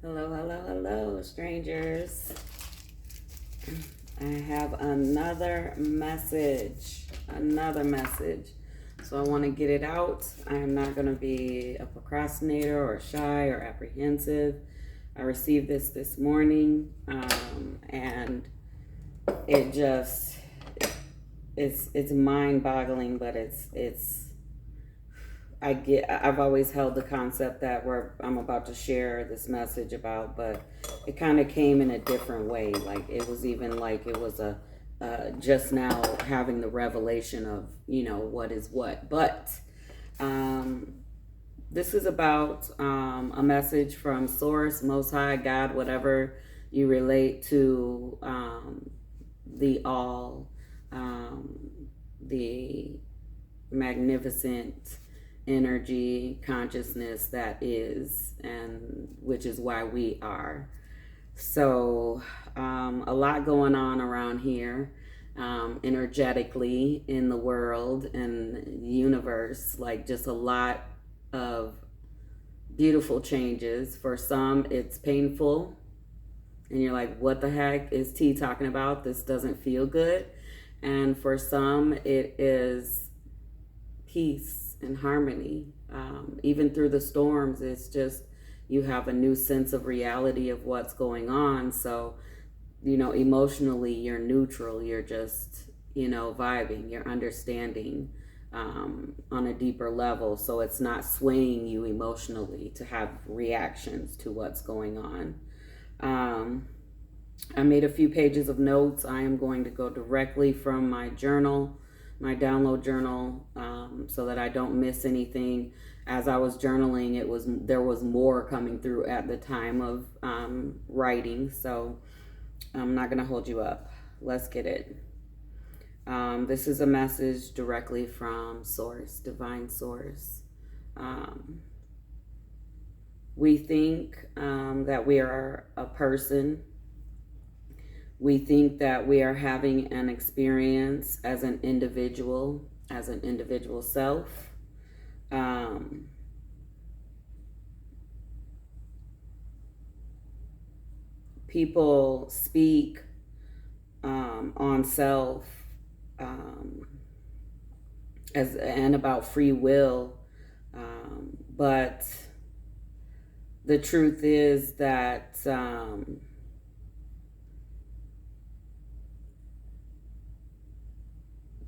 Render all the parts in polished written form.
Hello, hello, hello, strangers. I have another message. Another message. So I want to get it out. I am not going to be a procrastinator or shy or apprehensive. I received this morning, and it just it's mind-boggling, but I've always held the concept that I'm about to share this message about, but it kind of came in a different way. Like it was even like it was just now having the revelation of, what is what. But um, this is about a message from Source, Most High, God, whatever you relate to, the all, the magnificent energy consciousness that is, and which is why we are. So a lot going on around here, energetically in the world and universe, like just a lot of beautiful changes. For some it's painful and you're like, what the heck is T talking about? This doesn't feel good. And for some it is peace and harmony. Even through the storms, it's just you have a new sense of reality of what's going on. So, emotionally, you're neutral. You're just, vibing. You're understanding on a deeper level. So it's not swaying you emotionally to have reactions to what's going on. I made a few pages of notes. I am going to go directly from my journal, my download journal, so that I don't miss anything. As I was journaling, there was more coming through at the time of writing, so I'm not gonna hold you up. Let's get it. This is a message directly from Source, Divine Source. We think that we are a person. We think that we are having an experience as an individual self. People speak on self and about free will, but the truth is that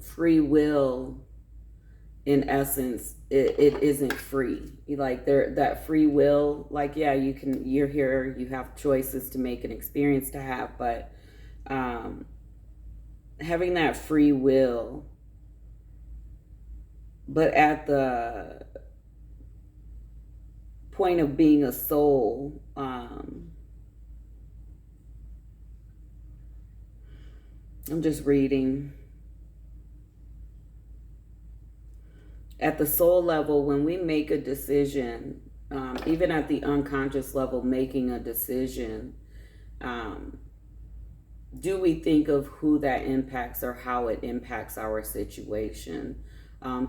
free will, in essence, it isn't free. Like that free will, like, yeah, you're here, you have choices to make, an experience to have, but having that free will, but at the point of being a soul, I'm just reading. At the soul level, when we make a decision, even at the unconscious level, making a decision, do we think of who that impacts or how it impacts our situation?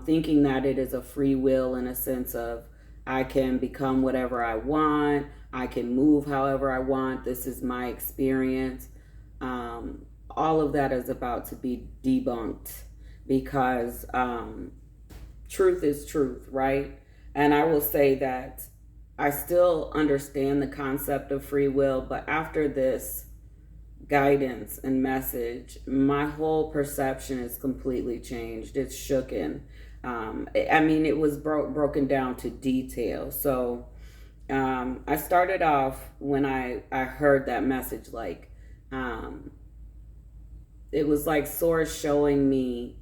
Thinking that it is a free will in a sense of, I can become whatever I want, I can move however I want, this is my experience. All of that is about to be debunked because truth is truth, right? And I will say that I still understand the concept of free will, but after this guidance and message, my whole perception is completely changed. It's shooken. It was broken down to detail. So I started off when I heard that message, like it was like Source showing me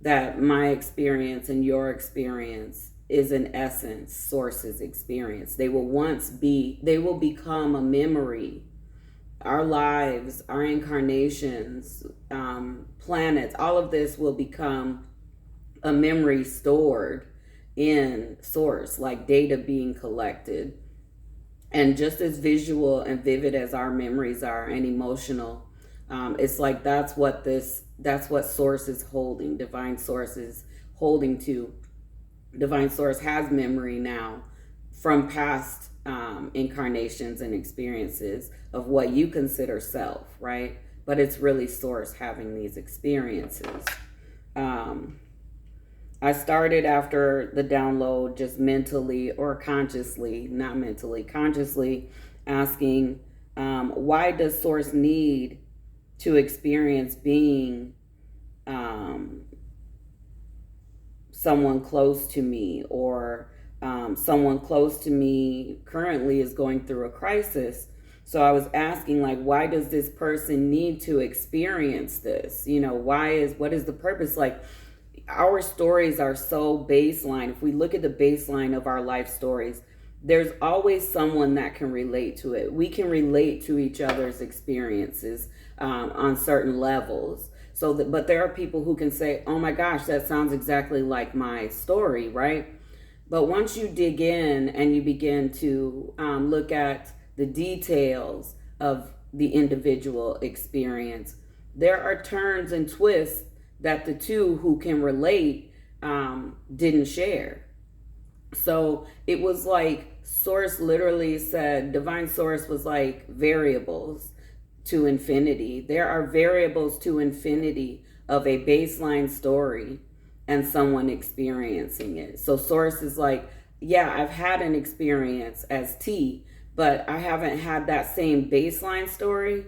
that my experience and your experience is in essence Source's experience. They will become a memory. Our lives, our incarnations, planets, all of this will become a memory stored in Source, like data being collected. And just as visual and vivid as our memories are, and emotional, it's like that's what Source is holding. Divine Source is holding to. Divine Source has memory now from past incarnations and experiences of what you consider self, right? But it's really source having these experiences. I started after the download just mentally or consciously, not mentally, consciously asking, why does source need to experience being someone close to me, or someone close to me currently is going through a crisis? So I was asking, like, why does this person need to experience this? You know, what is the purpose? Like, our stories are so baseline. If we look at the baseline of our life stories, there's always someone that can relate to it. We can relate to each other's experiences on certain levels. But there are people who can say, oh my gosh, that sounds exactly like my story, right? But once you dig in and you begin to look at the details of the individual experience, there are turns and twists that the two who can relate didn't share. So it was like Source literally said, Divine Source was like variables to infinity. There are variables to infinity of a baseline story and someone experiencing it. So Source is like, yeah, I've had an experience as T, but I haven't had that same baseline story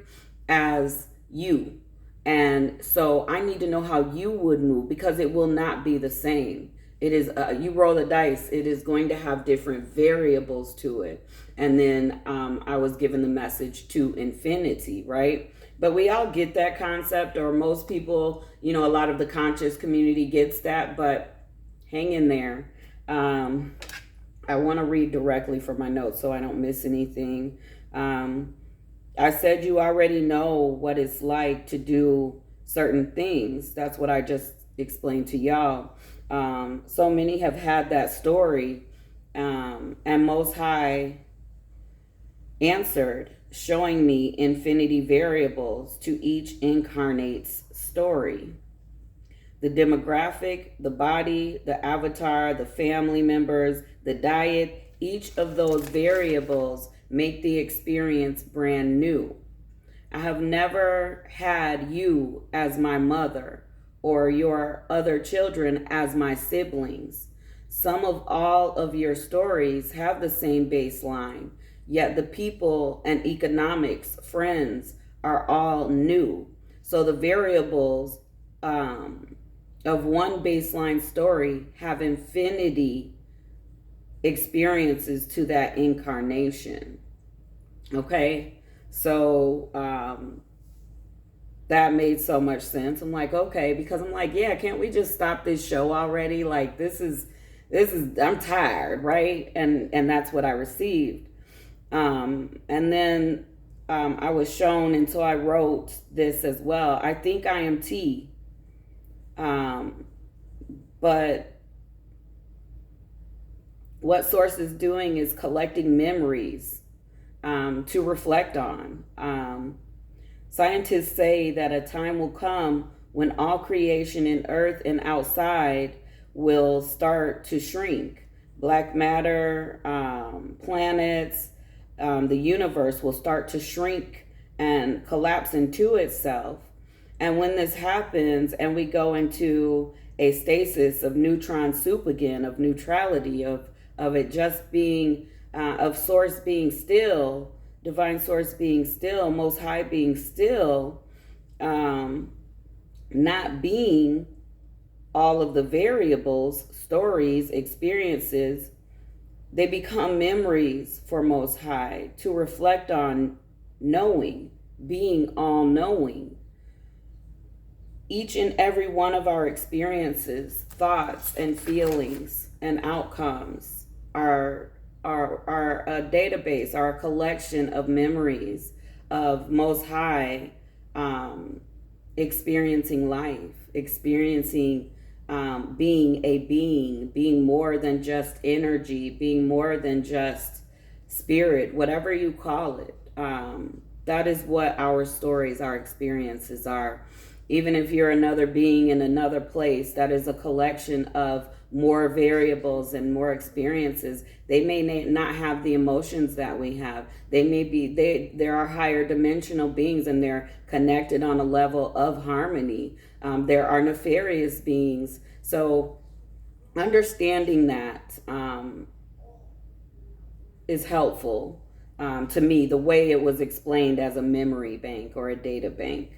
as you. And so I need to know how you would move, because it will not be the same. It is, you roll the dice, it is going to have different variables to it. And then I was given the message to infinity, right? But we all get that concept, or most people, you know, a lot of the conscious community gets that, but hang in there. I want to read directly from my notes so I don't miss anything. I said you already know what it's like to do certain things. That's what I just explained to y'all. So many have had that story, and Most High answered, showing me infinity variables to each incarnate's story. The demographic, the body, the avatar, the family members, the diet, each of those variables make the experience brand new. I have never had you as my mother or your other children as my siblings. Some of all of your stories have the same baseline, yet the people and economics, friends are all new. So the variables of one baseline story have infinity experiences to that incarnation. Okay, so that made so much sense. I'm like, okay, because I'm like, yeah, can't we just stop this show already? Like, this is I'm tired, right? And that's what I received. And then I was shown, and so I wrote this as well. I think I am T. But what Source is doing is collecting memories to reflect on. Scientists say that a time will come when all creation in earth and outside will start to shrink. Black matter, planets, the universe will start to shrink and collapse into itself. And when this happens and we go into a stasis of neutron soup again, of neutrality, of it just being, of Source being still, Divine Source being still, Most High being still, not being all of the variables, stories, experiences, they become memories for Most High to reflect on, knowing, being all-knowing. Each and every one of our experiences, thoughts, and feelings and outcomes are a database, are a collection of memories of Most High experiencing life, experiencing being a being more than just energy, being more than just spirit, whatever you call it. That is what our stories, our experiences are. Even if you're another being in another place, that is a collection of more variables and more experiences. They may not have the emotions that we have. They may be, there are higher dimensional beings, and they're connected on a level of harmony. There are nefarious beings. So understanding that is helpful to me, the way it was explained as a memory bank or a data bank.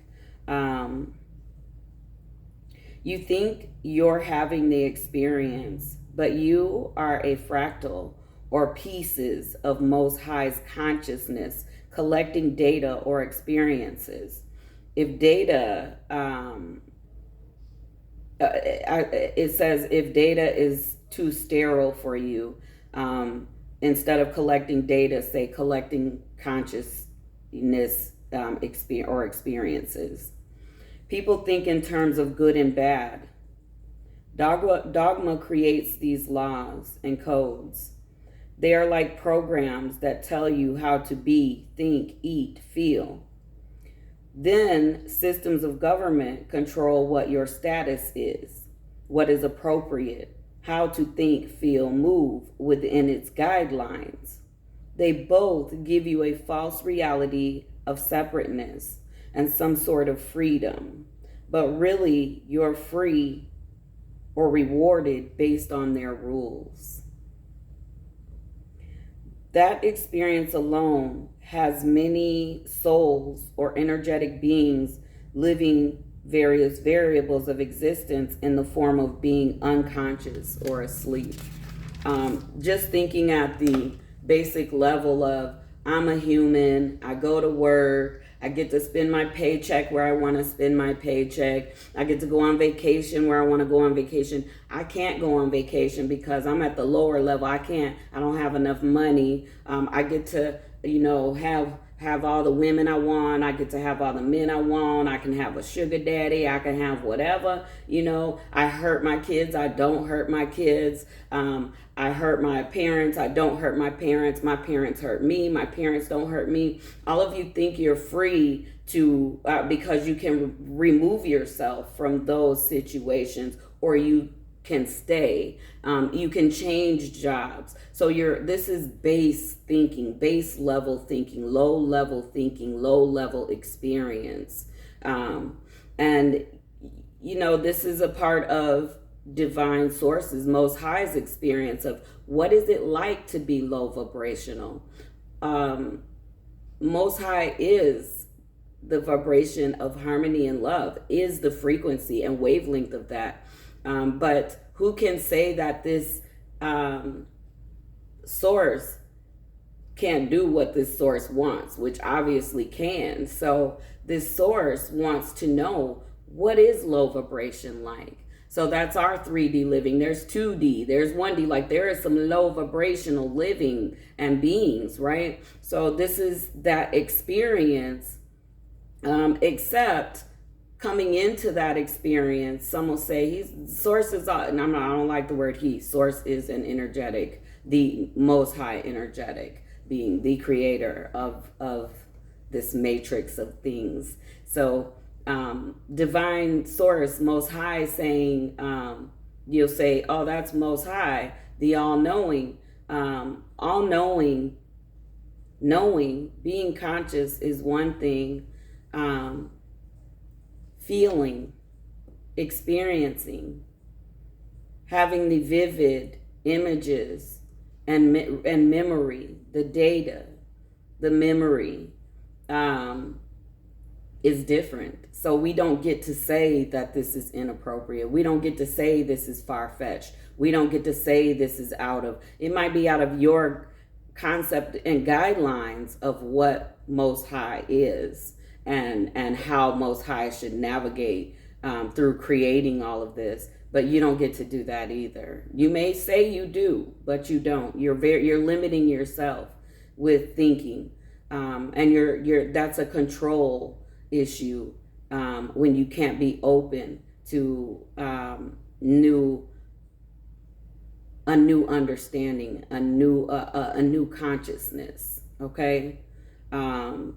You think you're having the experience, but you are a fractal or pieces of Most High's consciousness collecting data or experiences. If data, it says if data is too sterile for you, instead of collecting data, say collecting consciousness or experiences. People think in terms of good and bad. Dogma creates these laws and codes. They are like programs that tell you how to be, think, eat, feel. Then systems of government control what your status is, what is appropriate, how to think, feel, move within its guidelines. They both give you a false reality of separateness and some sort of freedom, but really you're free or rewarded based on their rules. That experience alone has many souls or energetic beings living various variables of existence in the form of being unconscious or asleep. Just thinking at the basic level of, I'm a human, I go to work, I get to spend my paycheck where I want to spend my paycheck. I get to go on vacation where I want to go on vacation. I can't go on vacation because I'm at the lower level. I don't have enough money. I get to, have all the women I want. I get to have all the men I want. I can have a sugar daddy. I can have whatever. I hurt my kids. I don't hurt my kids. I hurt my parents. I don't hurt my parents. My parents hurt me. My parents don't hurt me. All of you think you're free to, because you can remove yourself from those situations, or you can stay. You can change jobs. So this is base thinking, base level thinking, low level experience. And this is a part of divine sources, Most High's experience of what is it like to be low vibrational. Most High is the vibration of harmony and love, is the frequency and wavelength of that. But who can say that this source can't do what this source wants, which obviously can. So this source wants to know, what is low vibration like? So that's our 3D living. There's 2D, there's 1D. Like, there is some low vibrational living and beings, right? So this is that experience, except coming into that experience, some will say source is, and I don't like the word he, source is an energetic, the Most High energetic being, the creator of this matrix of things. So divine source, Most High, saying, you'll say, oh, that's Most High, the all-knowing. All-knowing, knowing, being conscious is one thing. Feeling, experiencing, having the vivid images and memory, the data, the memory, is different. So we don't get to say that this is inappropriate. We don't get to say this is far-fetched. We don't get to say this is it might be out of your concept and guidelines of what Most High is and how Most High should navigate through creating all of this. But you don't get to do that either. You may say you do, but you don't. You're limiting yourself with thinking. And that's a control issue when you can't be open to a new understanding, a new consciousness. Okay, and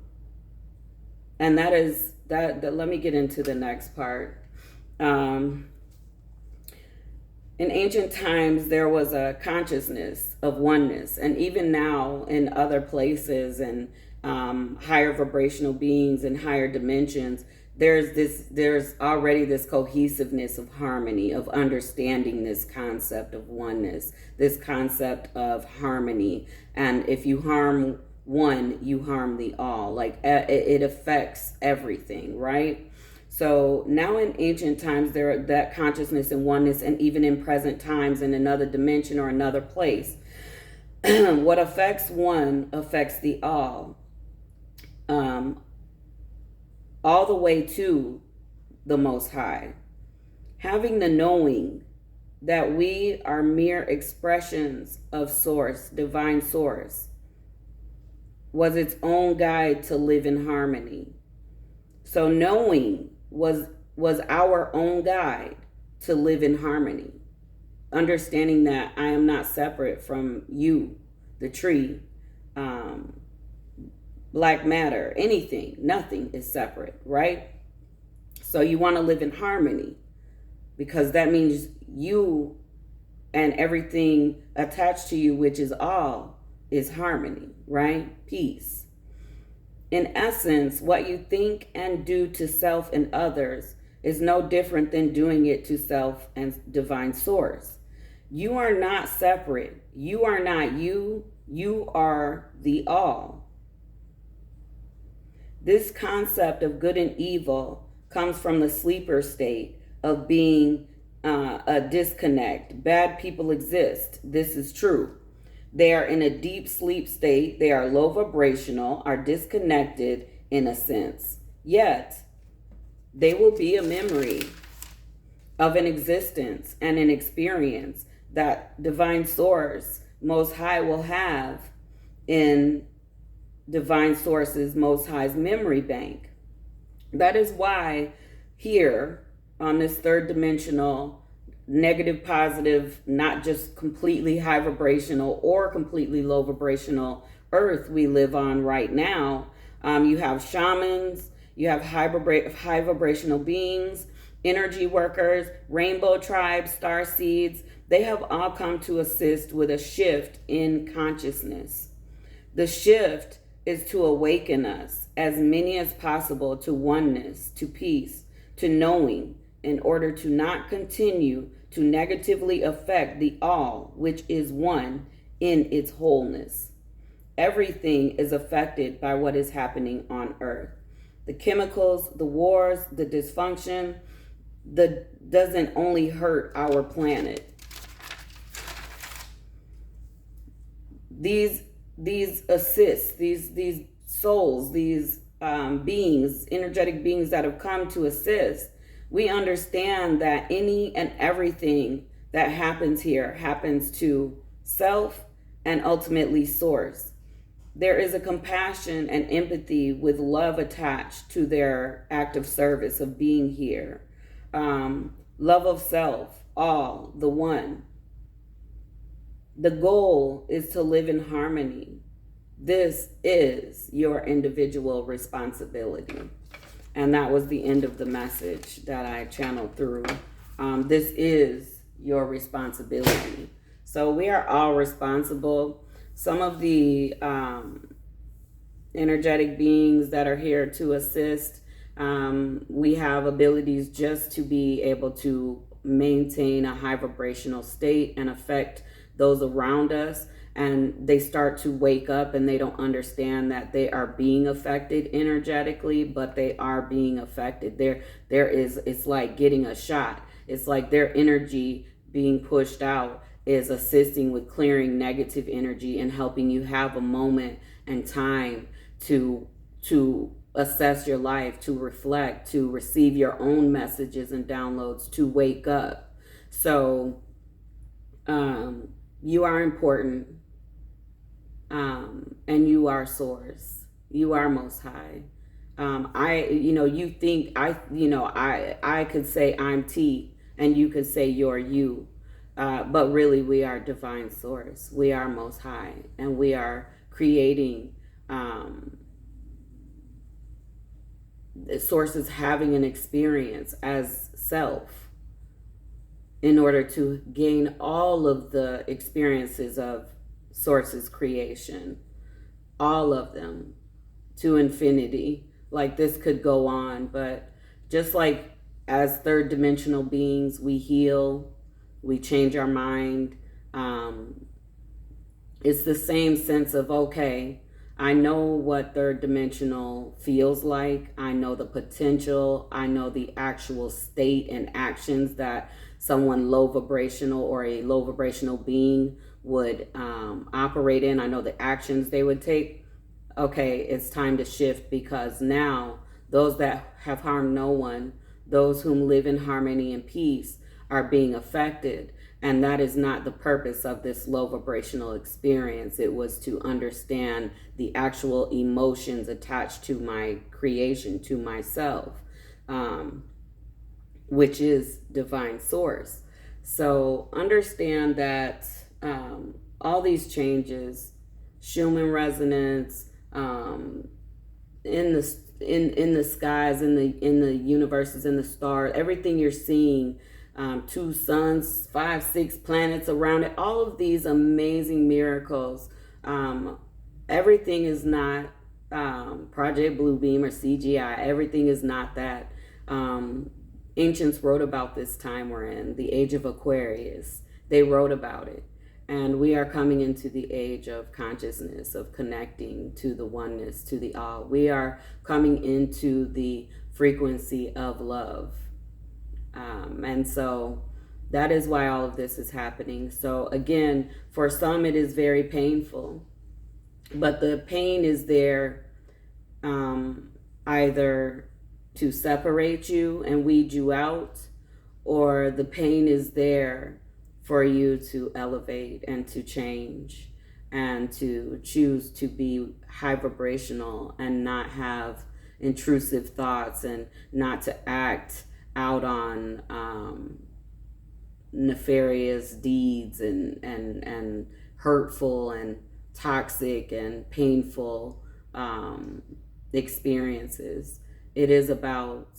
that is that. Let me get into the next part. In In ancient times, there was a consciousness of oneness, and even now in other places and higher vibrational beings and higher dimensions, there's already this cohesiveness of harmony, of understanding this concept of oneness, this concept of harmony. And if you harm one, you harm the all. Like it affects everything, right? So now in ancient times, there that consciousness and oneness, and even in present times in another dimension or another place, what affects one affects the all the way to the Most High. Having the knowing that we are mere expressions of Source, Divine Source, was its own guide to live in harmony. So knowing was our own guide to live in harmony. Understanding that I am not separate from you, the tree, black matter, anything, nothing is separate, right? So you want to live in harmony, because that means you and everything attached to you, which is all, is harmony, right? Peace. In essence, what you think and do to self and others is no different than doing it to self and Divine Source. You are not separate. You are not you. You are the all. This concept of good and evil comes from the sleeper state of being a disconnect. Bad people exist. This is true. They are in a deep sleep state. They are low vibrational, are disconnected in a sense. Yet, they will be a memory of an existence and an experience that Divine Source, Most High, will have in Divine Source's, Most High's memory bank. That is why here on this third dimensional, negative, positive, not just completely high vibrational or completely low vibrational earth we live on right now, you have shamans, you have high vibrational beings, energy workers, rainbow tribes, star seeds. They have all come to assist with a shift in consciousness. The shift is to awaken us, as many as possible, to oneness, to peace, to knowing, in order to not continue to negatively affect the all, which is one in its wholeness. Everything is affected by what is happening on earth. The chemicals, the wars, the dysfunction, doesn't only hurt our planet. These assists, these souls, these beings, energetic beings that have come to assist, we understand that any and everything that happens here happens to self and ultimately Source. There is a compassion and empathy with love attached to their act of service of being here. Love of self, all, the one. The goal is to live in harmony. This is your individual responsibility. And that was the end of the message that I channeled through. This is your responsibility. So we are all responsible. Some of the energetic beings that are here to assist, we have abilities just to be able to maintain a high vibrational state and affect those around us, and they start to wake up and they don't understand that they are being affected energetically, but they are being affected. It's like getting a shot. It's like their energy being pushed out is assisting with clearing negative energy and helping you have a moment and time to assess your life, to reflect, to receive your own messages and downloads, to wake up. So you are important, and you are Source. You are Most High. I could say I'm T, and you could say you're you, but really we are Divine Source. We are Most High, and we are creating. The Source is having an experience as self. in order to gain all of the experiences of Source's creation, all of them to infinity. Like this could go on, but just like as third dimensional beings, we heal, we change our mind. It's the same sense of, okay, I know what third dimensional feels like. I know the potential. I know the actual state and actions that someone low vibrational or a low vibrational being would operate in. I know the actions they would take. Okay, it's time to shift, because now those that have harmed no one, those whom live in harmony and peace, are being affected. And that is not the purpose of this low vibrational experience. It was to understand the actual emotions attached to my creation, to myself, which is divine source. So understand that all these changes, Schumann resonance, in the skies, in the universes, in the stars, everything you're seeing, 2 suns, 5, 6 planets around it, all of these amazing miracles. Everything is not Project Bluebeam or CGI. Everything is not that. Ancients wrote about this time we're in, the age of Aquarius. They wrote about it. And we are coming into the age of consciousness, of connecting to the oneness, to the all. We are coming into the frequency of love. And so that is why all of this is happening. So again, for some it is very painful, but the pain is there either to separate you and weed you out, or the pain is there for you to elevate and to change and to choose to be high vibrational and not have intrusive thoughts and not to act out on nefarious deeds and hurtful and toxic and painful experiences. It is about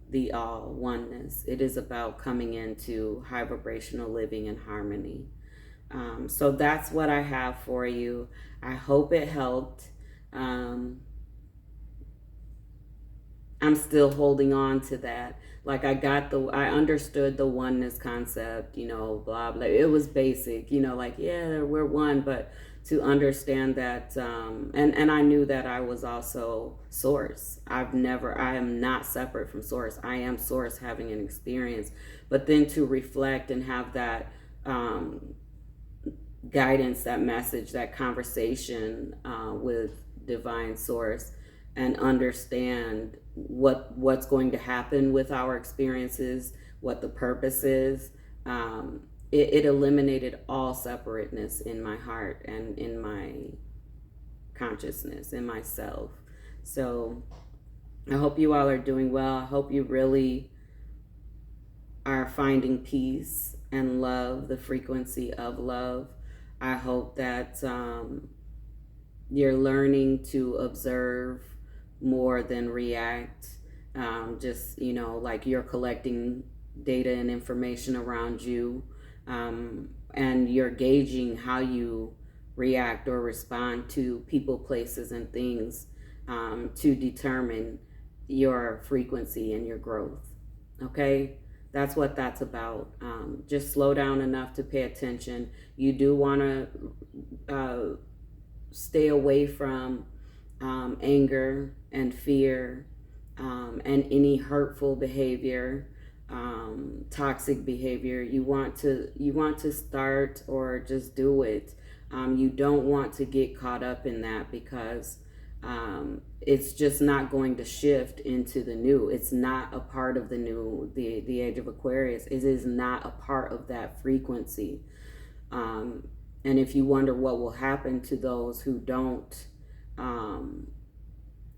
the all oneness. It is about coming into high vibrational living in harmony. So that's what I have for you. I hope it helped. I'm still holding on to that. Like I understood the oneness concept, blah, blah. It was basic, like, yeah, we're one, but to understand that, and I knew that I was also source. I am not separate from source. I am source having an experience, but then to reflect and have that guidance, that message, that conversation with divine source, and understand what's going to happen with our experiences, what the purpose is. It eliminated all separateness in my heart and in my consciousness, in myself. So I hope you all are doing well. I hope you really are finding peace and love, the frequency of love. I hope that you're learning to observe more than react. Just, like you're collecting data and information around you, and you're gauging how you react or respond to people, places, and things to determine your frequency and your growth. Okay? That's what that's about. Just slow down enough to pay attention. You do want to stay away from anger and fear and any hurtful behavior, toxic behavior. You want to start or just do it. You don't want to get caught up in that, because it's just not going to shift into the new. It's not a part of the new, the age of Aquarius. It is not a part of that frequency. And if you wonder what will happen to those who don't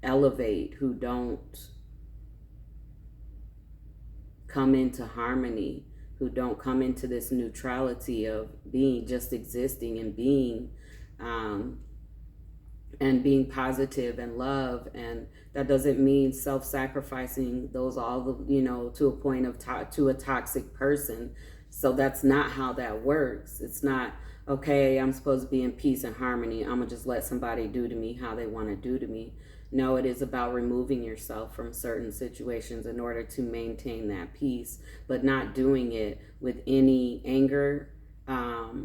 elevate, who don't come into harmony, who don't come into this neutrality of being, just existing and being, and being positive and love, and that doesn't mean self-sacrificing those all the, to a point of to a toxic person. So that's not how that works. It's not, okay, I'm supposed to be in peace and harmony, I'm gonna just let somebody do to me how they want to do to me. No, it is about removing yourself from certain situations in order to maintain that peace, but not doing it with any anger.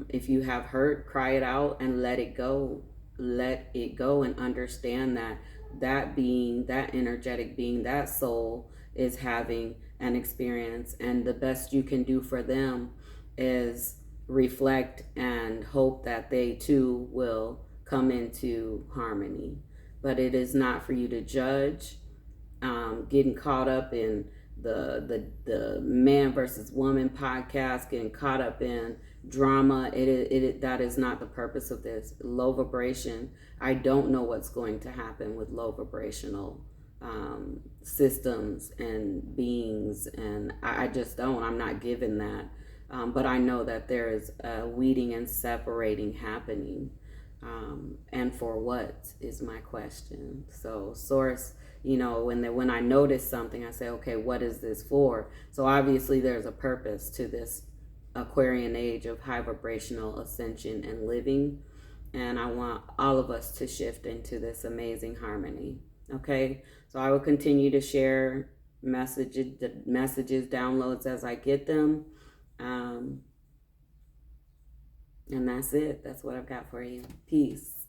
If you have hurt, cry it out and let it go. Let it go and understand that that being, that energetic being, that soul is having an experience, and the best you can do for them is reflect and hope that they too will come into harmony. But it is not for you to judge. Getting caught up in the man versus woman podcast, getting caught up in drama, that is not the purpose of this. Low vibration, I don't know what's going to happen with low vibrational systems and beings, and I just don't. I'm not given that. But I know that there is a weeding and separating happening. And for what is my question. So source, when I notice something, I say, okay, what is this for? So obviously there's a purpose to this Aquarian age of high vibrational ascension and living. And I want all of us to shift into this amazing harmony. Okay, so I will continue to share messages, downloads as I get them. And that's it. That's what I've got for you. Peace.